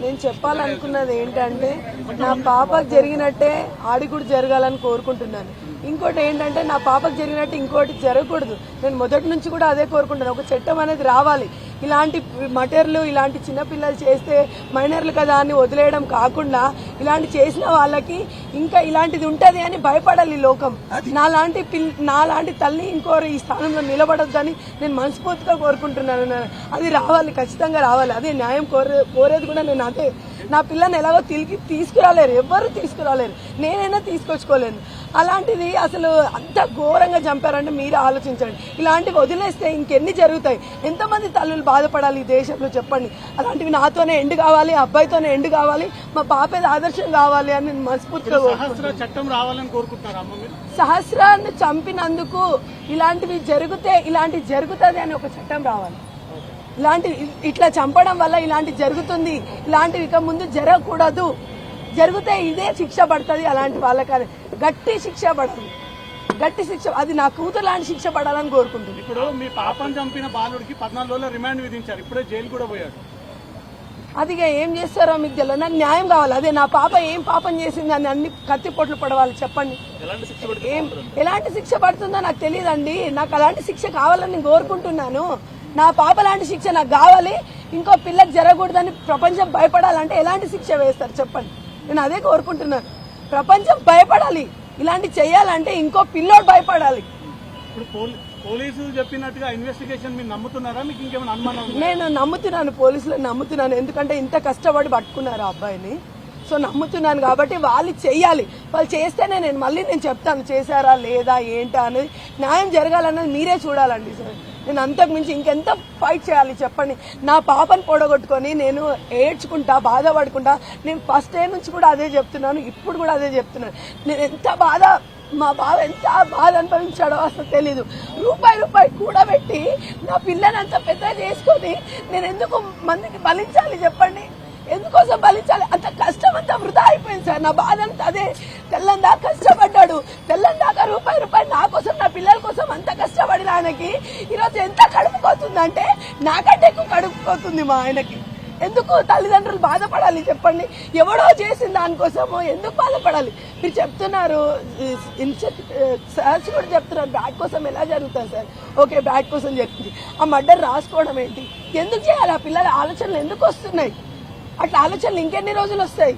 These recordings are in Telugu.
నేను చెప్పాలనుకున్నది ఏంటంటే నా పాపకు జరిగినట్టే ఆడి కూడా జరగాలని కోరుకుంటున్నాను. ఇంకోటి ఏంటంటే నా పాపకు జరిగినట్టు ఇంకోటి జరగకూడదు. నేను మొదటి నుంచి కూడా అదే కోరుకుంటాను. ఒక చట్టం అనేది రావాలి. ఇలాంటి మటర్లు ఇలాంటి చిన్నపిల్లలు చేస్తే మైనర్లు కదా అని వదిలేయడం కాకుండా ఇలాంటి చేసిన వాళ్ళకి ఇంకా ఇలాంటిది ఉంటది అని భయపడాలి లోకం. నాలాంటి తల్లి ఇంకోరు ఈ స్థానంలో నిలబడొద్దని నేను మనస్ఫూర్తిగా కోరుకుంటున్నాను. అది రావాలి, ఖచ్చితంగా రావాలి. అదే న్యాయం కోరేది కూడా నేను అదే. నా పిల్లని ఎలాగో తీసుకురాలేరు, ఎవ్వరు తీసుకురాలేరు, నేనైనా తీసుకొచ్చుకోలేను. అలాంటిది అసలు అంత ఘోరంగా చంపారంటే మీరే ఆలోచించండి. ఇలాంటివి వదిలేస్తే ఇంకెన్ని జరుగుతాయి? ఎంతమంది తల్లులు బాధపడాలి ఈ దేశంలో చెప్పండి. అలాంటివి నాతోనే ఎండు కావాలి, అబ్బాయితోనే ఎండు కావాలి, మా పాపేది ఆదర్శం కావాలి అని నేను మనస్ఫూర్తిగా చట్టం రావాలని కోరుకుంటున్నారు. సహస్రాన్ని చంపినందుకు ఇలాంటివి జరుగుతుంది అని ఒక చట్టం రావాలి. ఇట్లా చంపడం వల్ల ఇలాంటి జరుగుతుంది, ఇలాంటివి ఇక ముందు జరగకూడదు. జరిగితే ఇదే శిక్ష పడుతుంది. అలాంటి వాళ్ళకి గట్టి శిక్ష పడుతుంది, గట్టి శిక్ష. అది నా కూతురు లాంటి శిక్ష పడాలని కోరుకుంటుంది. ఇప్పుడు మీ పాపను చంపిన బాలుడికి 14 రోజుల రిమాండ్ విధించారు, ఇప్పుడే జైలు కూడా పోయాడు. అది ఏం చేస్తారో మీకు తెలియదు. నాకు న్యాయం కావాలి. అదే నా పాప ఏం పాపం చేసింది అని అన్ని కత్తిపోట్లు పడవాలి. చెప్పండి, ఎలాంటి శిక్ష పడుతుందో నాకు తెలియదండి. నాకు అలాంటి శిక్ష కావాలని నేను కోరుకుంటున్నాను. నా పాప లాంటి శిక్ష నాకు కావాలి. ఇంకో పిల్లకి జరగకూడదని ప్రపంచం భయపడాలంటే ఎలాంటి శిక్ష వేస్తారు చెప్పండి? నేను అదే కోరుకుంటున్నాను. ప్రపంచం భయపడాలి. ఇలాంటి చేయాలంటే ఇంకో పిల్లోడు భయపడాలి. ఇప్పుడు పోలీసులు చెప్పినట్టుగా ఇన్వెస్టిగేషన్ మీరు నమ్ముతున్నారా? మీకు ఇంకేమైనా అనుమానం? నేను నమ్ముతున్నాను, పోలీసులను నమ్ముతున్నాను. ఎందుకంటే ఇంత కష్టపడి పట్టుకున్నారు ఆ అబ్బాయిని. సో నమ్ముతున్నాను కాబట్టి వాళ్ళు చెయ్యాలి. వాళ్ళు చేస్తేనే నేను చెప్తాను చేశారా లేదా ఏంటా అనేది. న్యాయం జరగాలన్నది మీరే చూడాలండి సార్. నేను అంతకు మించి ఇంకెంత ఫైట్ చేయాలి చెప్పండి? నా పాపను పొడగొట్టుకొని నేను ఏడ్చుకుంటా, బాధపడుకుంటా. నేను ఫస్ట్ డే నుంచి కూడా అదే చెప్తున్నాను, ఇప్పుడు కూడా అదే చెప్తున్నాను. నేను ఎంత బాధ, మా బావ ఎంత బాధ అనుభవించాడో అసలు తెలీదు. రూపాయి కూడబెట్టి నా పిల్లని అంత పెద్ద చేసుకొని నేను ఎందుకు మందికి బలించాలి చెప్పండి? ఎందుకోసం బలించాలి? అంత కష్టం అంతా వృధా అయిపోయింది సార్. నా బాధ అంతా అదే. తెల్లని దాకా కష్టపడ్డాడు, తెల్లని దాకా రూపాయి నా కోసం, నా పిల్లల కోసం అంత కష్టపడిన ఆయనకి ఈరోజు ఎంత కడుపుకోతుందంటే నాకంటే ఎక్కువ కడుపుకోతుంది మా ఆయనకి. ఎందుకు తల్లిదండ్రులు బాధపడాలి చెప్పండి? ఎవడో చేసిన దానికోసమో ఎందుకు బాధపడాలి? మీరు చెప్తున్నారు, సార్స్ కూడా చెప్తున్నారు బ్యాట్ కోసం ఎలా జరుగుతుంది సార్. ఓకే, బ్యాట్ కోసం జరుగుతుంది. ఆ మర్డర్ రాసుకోవడం ఏంటి? ఎందుకు చేయాలి? ఆ పిల్లల ఆలోచనలు ఎందుకు వస్తున్నాయి? అట్లా ఆలోచనలు ఇంకెన్ని రోజులు వస్తాయి?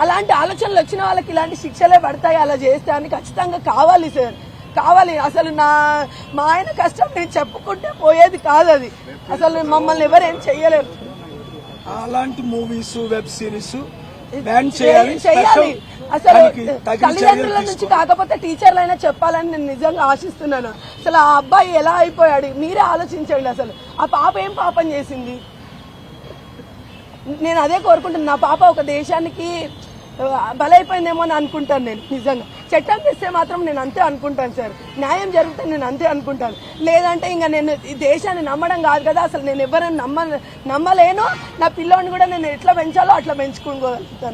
అలాంటి ఆలోచనలు వచ్చిన వాళ్ళకి ఇలాంటి శిక్షలే పడతాయి. అలా చేస్తే అని ఖచ్చితంగా కావాలి సార్, కావాలి. అసలు మా ఆయన కష్టం నేను చెప్పుకుంటే పోయేది కాదు. అది అసలు మమ్మల్ని ఎవరేం చెయ్యలేరు. అలాంటి మూవీస్, వెబ్ సిరీస్ బ్యాన్ చేయాలి. అసలు తల్లిదండ్రుల నుంచి కాకపోతే టీచర్లైనా చెప్పాలని నేను నిజంగా ఆశిస్తున్నాను. అసలు ఆ అబ్బాయి ఎలా అయిపోయాడు మీరే ఆలోచించండి. అసలు ఆ పాప ఏం పాపం చేసింది? నేను అదే కోరుకుంటున్నాను. నా పాప ఒక దేశానికి బలైపోయిందేమో అని అనుకుంటాను. నేను నిజంగా చట్టం చేస్తే మాత్రం నేను అంతే అనుకుంటాను సార్. న్యాయం జరిగితే నేను అంతే అనుకుంటాను. లేదంటే ఇంకా నేను ఈ దేశాన్ని నమ్మడం కాదు కదా. అసలు నేను ఎవరైనా నమ్మలేను. నా పిల్లోని కూడా నేను ఎట్లా పెంచాలో అట్లా పెంచుకోగలుగుతాను.